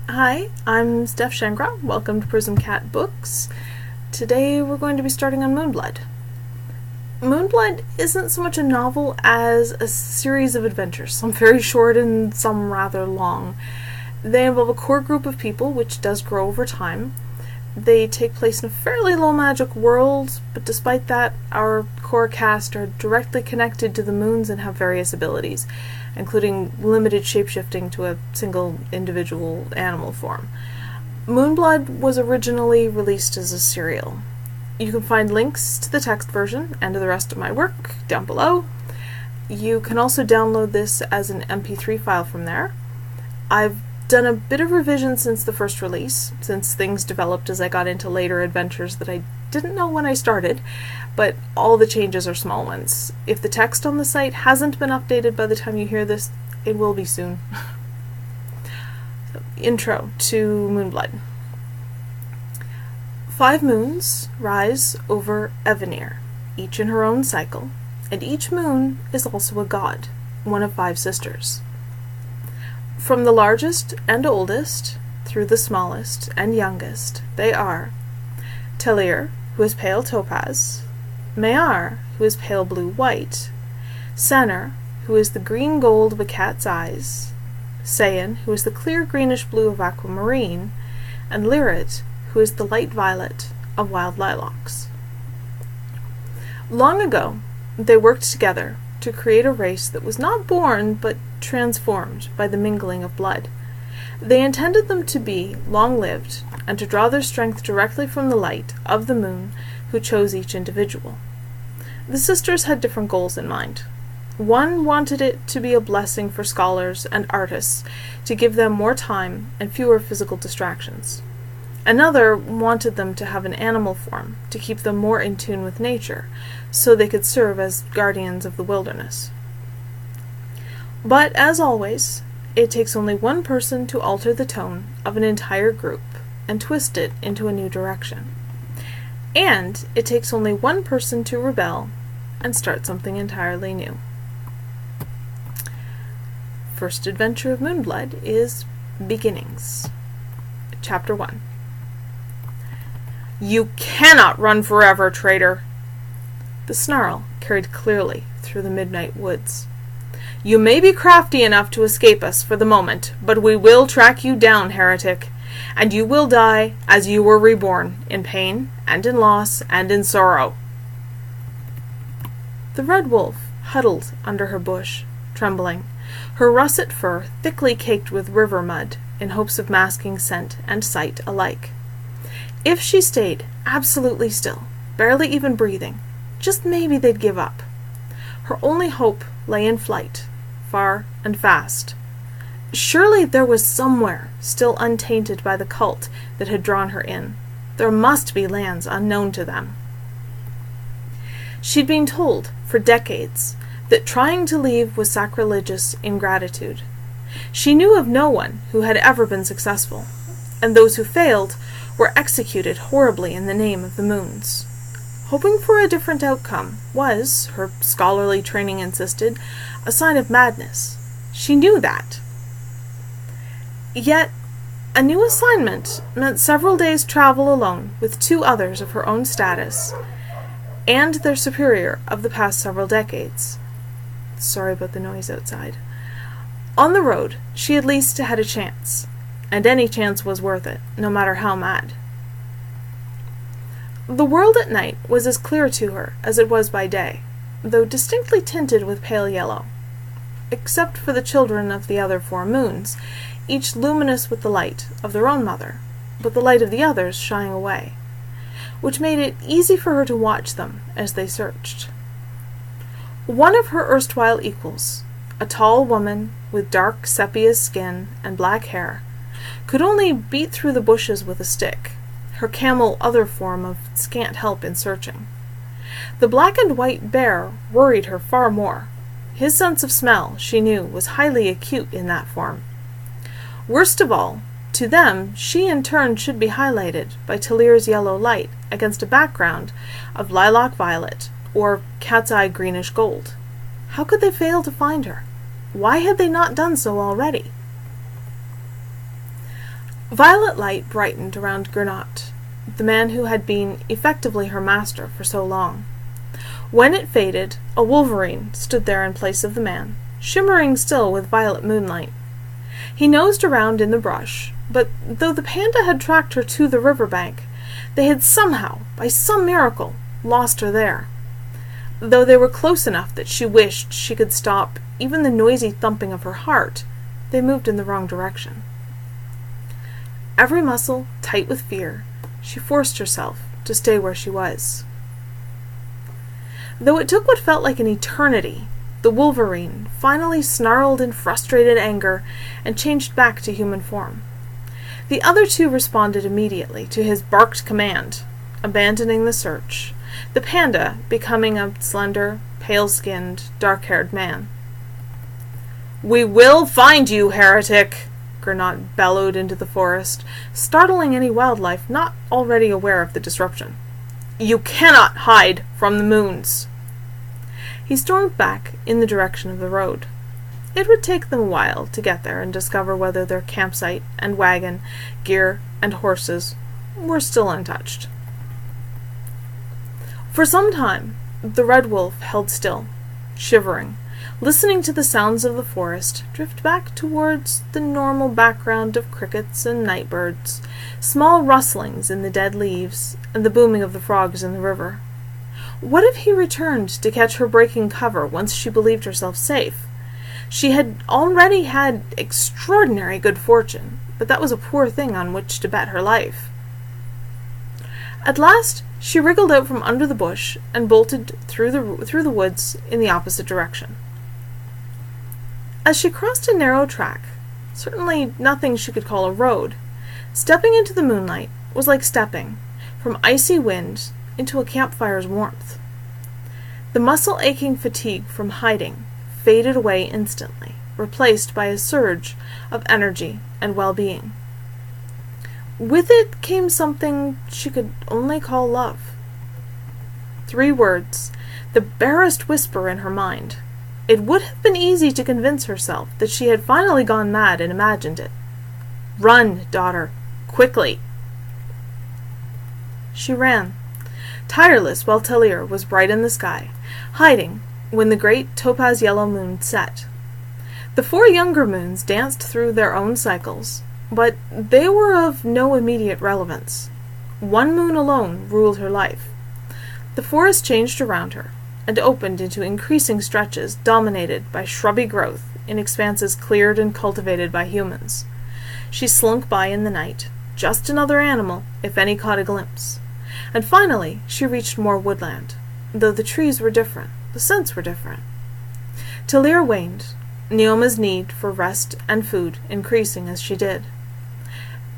Hi, I'm Steph Shankra. Welcome to Prism Cat Books. Today we're going to be starting on Moonblood. Moonblood isn't so much a novel as a series of adventures, some very short and some rather long. They involve a core group of people, which does grow over time. They take place in a fairly low magic world, but despite that, our core cast are directly connected to the moons and have various abilities, including limited shapeshifting to a single individual animal form. Moonblood was originally released as a serial. You can find links to the text version and to the rest of my work down below. You can also download this as an MP3 file from there. I've done a bit of revision since the first release, since things developed as I got into later adventures that I didn't know when I started, but all the changes are small ones. If the text on the site hasn't been updated by the time you hear this, it will be soon. Intro to Moonblood. 5 moons rise over Evenir, each in her own cycle, and each moon is also a god, one of 5 sisters. From the largest and oldest, through the smallest and youngest, they are Telir, who is pale topaz, Mayar, who is pale blue-white, Senner, who is the green-gold of a cat's eyes, Sayan, who is the clear greenish-blue of aquamarine, and Lyrit, who is the light violet of wild lilacs. Long ago, they worked together to create a race that was not born, but transformed by the mingling of blood. They intended them to be long-lived, and to draw their strength directly from the light of the moon who chose each individual. The sisters had different goals in mind. One wanted it to be a blessing for scholars and artists, to give them more time and fewer physical distractions. Another wanted them to have an animal form, to keep them more in tune with nature, so they could serve as guardians of the wilderness. But, as always, it takes only one person to alter the tone of an entire group and twist it into a new direction. And it takes only one person to rebel and start something entirely new. First adventure of Moonblood is Beginnings. Chapter 1. "You cannot run forever, traitor!" The snarl carried clearly through the midnight woods. "You may be crafty enough to escape us for the moment, but we will track you down, heretic, and you will die as you were reborn, in pain, and in loss, and in sorrow." The red wolf huddled under her bush, trembling, her russet fur thickly caked with river mud, in hopes of masking scent and sight alike. If she stayed absolutely still, barely even breathing, just maybe they'd give up. Her only hope lay in flight, far and fast. Surely there was somewhere still untainted by the cult that had drawn her in. There must be lands unknown to them. She'd been told, for decades, that trying to leave was sacrilegious ingratitude. She knew of no one who had ever been successful, and those who failed were executed horribly in the name of the moons. Hoping for a different outcome was, her scholarly training insisted, a sign of madness. She knew that. Yet, a new assignment meant several days' travel alone with 2 others of her own status, and their superior of the past several decades. Sorry about the noise outside. On the road, she at least had a chance, and any chance was worth it, no matter how mad. The world at night was as clear to her as it was by day, though distinctly tinted with pale yellow. Except for the children of the other 4 moons, each luminous with the light of their own mother, but the light of the others shying away, which made it easy for her to watch them as they searched. One of her erstwhile equals, a tall woman with dark sepia skin and black hair, could only beat through the bushes with a stick, her camel other form of scant help in searching. The black and white bear worried her far more. His sense of smell, she knew, was highly acute in that form. Worst of all, to them, she in turn should be highlighted by Talir's yellow light against a background of lilac violet or cat's eye greenish gold. How could they fail to find her? Why had they not done so already? Violet light brightened around Gernot, the man who had been effectively her master for so long. When it faded, a wolverine stood there in place of the man, shimmering still with violet moonlight. He nosed around in the brush, but though the panda had tracked her to the riverbank, they had somehow, by some miracle, lost her there. Though they were close enough that she wished she could stop even the noisy thumping of her heart, they moved in the wrong direction. Every muscle tight with fear, she forced herself to stay where she was. Though it took what felt like an eternity, the wolverine finally snarled in frustrated anger and changed back to human form. The other two responded immediately to his barked command, abandoning the search, the panda becoming a slender, pale-skinned, dark-haired man. "We will find you, heretic!" Gernot bellowed into the forest, startling any wildlife not already aware of the disruption. "You cannot hide from the moons!" He stormed back in the direction of the road. It would take them a while to get there and discover whether their campsite and wagon, gear, and horses were still untouched. For some time, the red wolf held still, shivering, listening to the sounds of the forest drift back towards the normal background of crickets and nightbirds, small rustlings in the dead leaves, and the booming of the frogs in the river. What if he returned to catch her breaking cover once she believed herself safe? She had already had extraordinary good fortune, but that was a poor thing on which to bet her life. At last, she wriggled out from under the bush and bolted through the woods in the opposite direction. As she crossed a narrow track, certainly nothing she could call a road, stepping into the moonlight was like stepping, from icy wind, into a campfire's warmth. The muscle-aching fatigue from hiding faded away instantly, replaced by a surge of energy and well-being. With it came something she could only call love. 3 words, the barest whisper in her mind. It would have been easy to convince herself that she had finally gone mad and imagined it. "Run, daughter, quickly!" She ran, tireless while Talir was bright in the sky, hiding when the great topaz-yellow moon set. The 4 younger moons danced through their own cycles, but they were of no immediate relevance. 1 moon alone ruled her life. The forest changed around her, and opened into increasing stretches dominated by shrubby growth in expanses cleared and cultivated by humans. She slunk by in the night, just another animal, if any caught a glimpse. And finally she reached more woodland, though the trees were different, the scents were different. Talir waned, Neoma's need for rest and food increasing as she did.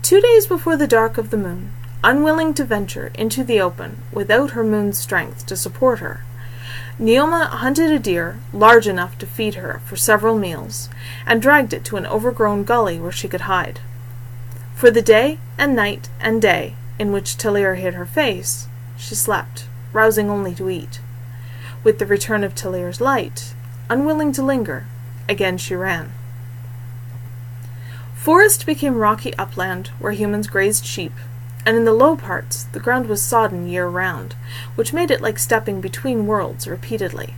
2 days before the dark of the moon, unwilling to venture into the open without her moon's strength to support her, Neoma hunted a deer large enough to feed her for several meals, and dragged it to an overgrown gully where she could hide. For the day and night and day in which Talir hid her face, she slept, rousing only to eat. With the return of Talir's light, unwilling to linger, again she ran. Forest became rocky upland where humans grazed sheep, and in the low parts the ground was sodden year-round, which made it like stepping between worlds repeatedly.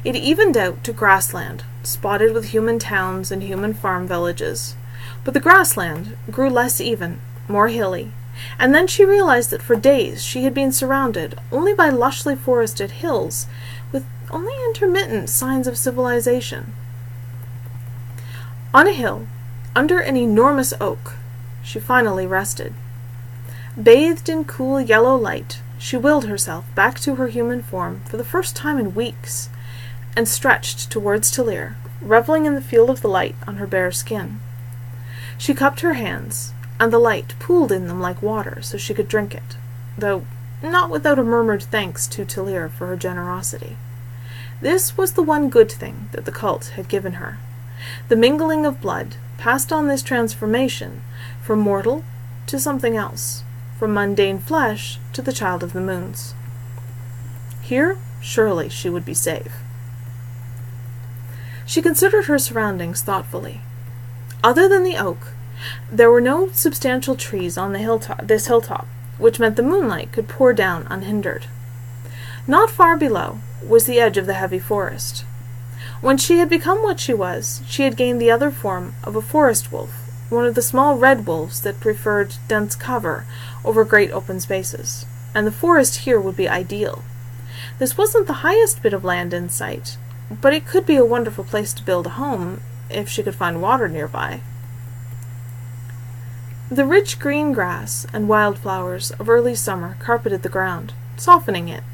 It evened out to grassland, spotted with human towns and human farm villages. But the grassland grew less even, more hilly, and then she realized that for days she had been surrounded only by lushly forested hills, with only intermittent signs of civilization. On a hill, under an enormous oak, she finally rested. Bathed in cool yellow light, she willed herself back to her human form for the first time in weeks, and stretched towards Talir, reveling in the field of the light on her bare skin. She cupped her hands, and the light pooled in them like water so she could drink it, though not without a murmured thanks to Talir for her generosity. This was the one good thing that the cult had given her. The mingling of blood passed on this transformation from mortal to something else, from mundane flesh to the child of the moons. Here, surely, she would be safe. She considered her surroundings thoughtfully. Other than the oak, There were no substantial trees on this hilltop, which meant the moonlight could pour down unhindered. Not far below was the edge of the heavy forest. When she had become what she was, she had gained the other form of a forest wolf, one of the small red wolves that preferred dense cover over great open spaces, and the forest here would be ideal. This wasn't the highest bit of land in sight, but it could be a wonderful place to build a home if she could find water nearby. The rich green grass and wildflowers of early summer carpeted the ground, softening it,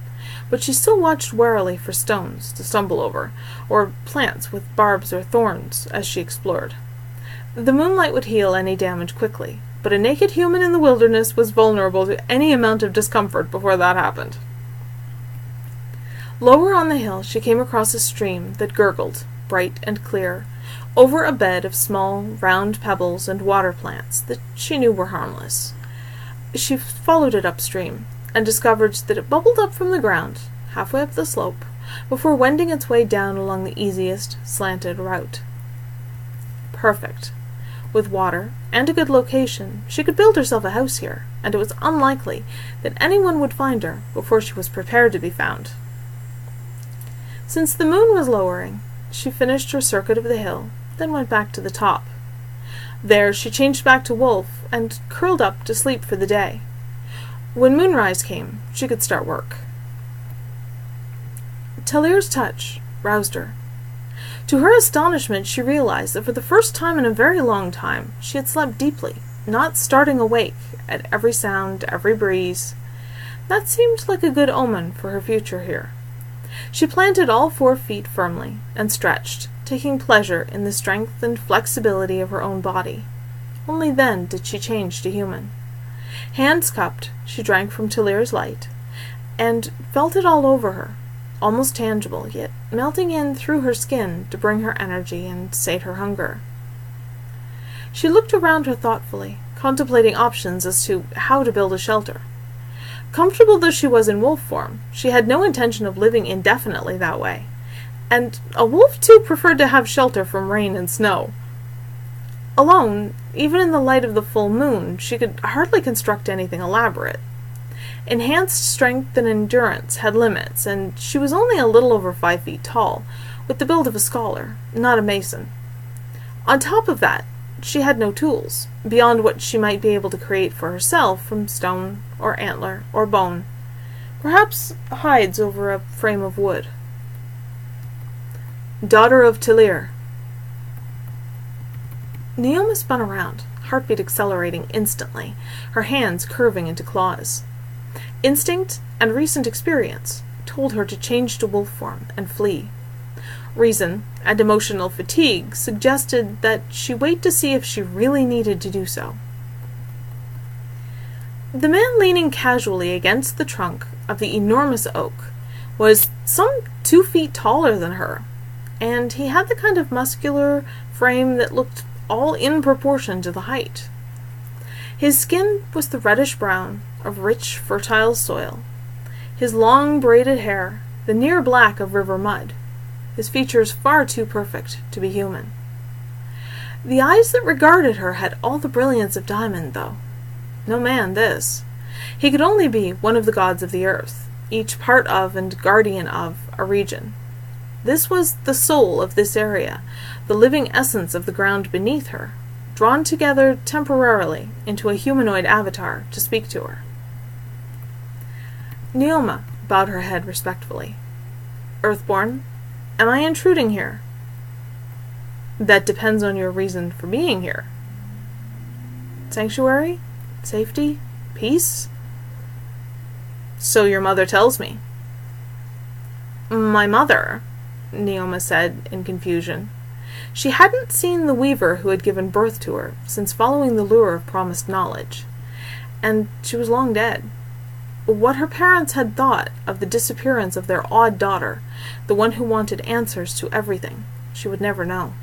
but she still watched warily for stones to stumble over, or plants with barbs or thorns as she explored. The moonlight would heal any damage quickly, but a naked human in the wilderness was vulnerable to any amount of discomfort before that happened. Lower on the hill she came across a stream that gurgled, bright and clear, over a bed of small, round pebbles and water plants that she knew were harmless. She followed it upstream, and discovered that it bubbled up from the ground, halfway up the slope, before wending its way down along the easiest, slanted route. Perfect. With water and a good location, she could build herself a house here, and it was unlikely that anyone would find her before she was prepared to be found. Since the moon was lowering, she finished her circuit of the hill, then went back to the top. There she changed back to wolf and curled up to sleep for the day. When moonrise came, she could start work. Talir's touch roused her. To her astonishment, she realized that for the first time in a very long time, she had slept deeply, not starting awake at every sound, every breeze. That seemed like a good omen for her future here. She planted all 4 feet firmly and stretched, taking pleasure in the strength and flexibility of her own body. Only then did she change to human. Hands cupped, she drank from Talir's light, and felt it all over her, almost tangible, yet melting in through her skin to bring her energy and sate her hunger. She looked around her thoughtfully, contemplating options as to how to build a shelter. Comfortable though she was in wolf form, she had no intention of living indefinitely that way, and a wolf too preferred to have shelter from rain and snow. Alone, even in the light of the full moon, she could hardly construct anything elaborate. Enhanced strength and endurance had limits, and she was only a little over 5 feet tall, with the build of a scholar, not a mason. On top of that, she had no tools, beyond what she might be able to create for herself from stone, or antler, or bone. Perhaps hides over a frame of wood. Daughter of Talir. Neoma spun around, heartbeat accelerating instantly, her hands curving into claws. Instinct and recent experience told her to change to wolf form and flee. Reason and emotional fatigue suggested that she wait to see if she really needed to do so. The man leaning casually against the trunk of the enormous oak was some 2 feet taller than her, and he had the kind of muscular frame that looked all in proportion to the height. His skin was the reddish-brown of rich, fertile soil, his long braided hair the near black of river mud, his features far too perfect to be human. The eyes that regarded her had all the brilliance of diamond, though. No man, this. He could only be one of the gods of the earth, each part of and guardian of a region. This was the soul of this area, the living essence of the ground beneath her, drawn together temporarily into a humanoid avatar to speak to her. Neoma bowed her head respectfully. Earthborn, am I intruding here? That depends on your reason for being here. Sanctuary? Safety? Peace? So your mother tells me. My mother, Neoma said in confusion. She hadn't seen the weaver who had given birth to her since following the lure of promised knowledge, and she was long dead. What her parents had thought of the disappearance of their odd daughter, the one who wanted answers to everything, she would never know.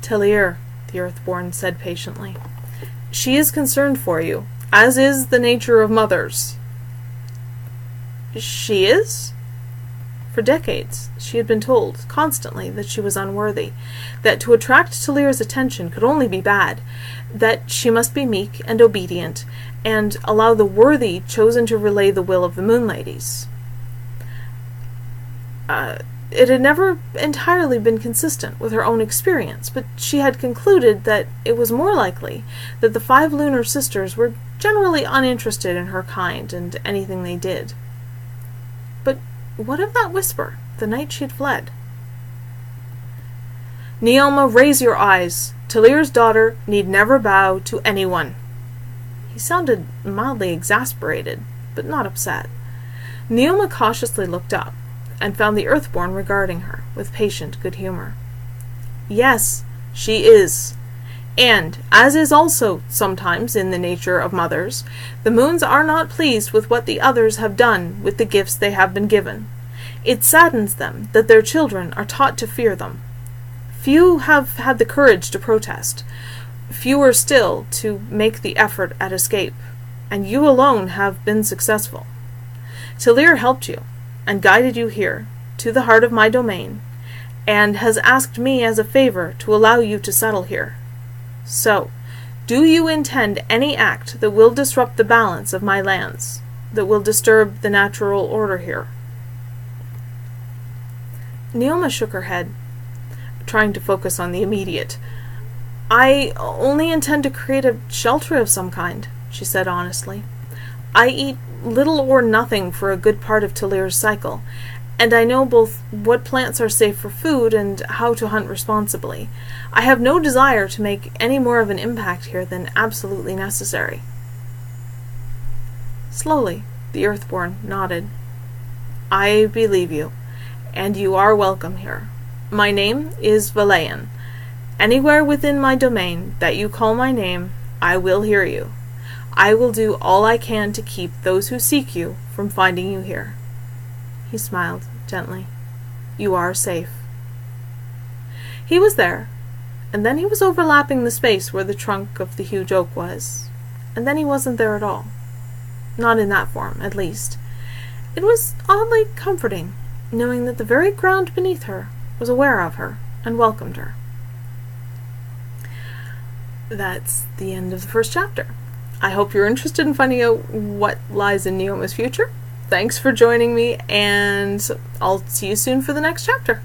Talir, the Earthborn said patiently. She is concerned for you, as is the nature of mothers. She is? For For decades, she had been told, constantly, that she was unworthy, that to attract Talir's attention could only be bad, that she must be meek and obedient, and allow the worthy chosen to relay the will of the Moon Ladies. It had never entirely been consistent with her own experience, but she had concluded that it was more likely that the 5 lunar sisters were generally uninterested in her kind and anything they did. But what of that whisper, the night she had fled? "Neoma, raise your eyes. Talir's daughter need never bow to anyone." He sounded mildly exasperated, but not upset. Neoma cautiously looked up, and found the Earthborn regarding her with patient good humor. "Yes, she is. And, as is also sometimes in the nature of mothers, the moons are not pleased with what the others have done with the gifts they have been given. It saddens them that their children are taught to fear them. Few have had the courage to protest, fewer still to make the effort at escape, and you alone have been successful. Talir helped you, and guided you here, to the heart of my domain, and has asked me as a favor to allow you to settle here. So, do you intend any act that will disrupt the balance of my lands, that will disturb the natural order here?" Neoma shook her head, trying to focus on the immediate. "I only intend to create a shelter of some kind," she said honestly. "I eat little or nothing for a good part of Talir's cycle, and I know both what plants are safe for food and how to hunt responsibly. I have no desire to make any more of an impact here than absolutely necessary." Slowly, the Earthborn nodded. "I believe you, and you are welcome here. My name is Valayan. Anywhere within my domain that you call my name, I will hear you. I will do all I can to keep those who seek you from finding you here." He smiled gently. "You are safe." He was there, and then he was overlapping the space where the trunk of the huge oak was, and then he wasn't there at all. Not in that form, at least. It was oddly comforting, knowing that the very ground beneath her was aware of her and welcomed her. That's the end of the first chapter. I hope you're interested in finding out what lies in Neoma's future. Thanks for joining me, and I'll see you soon for the next chapter.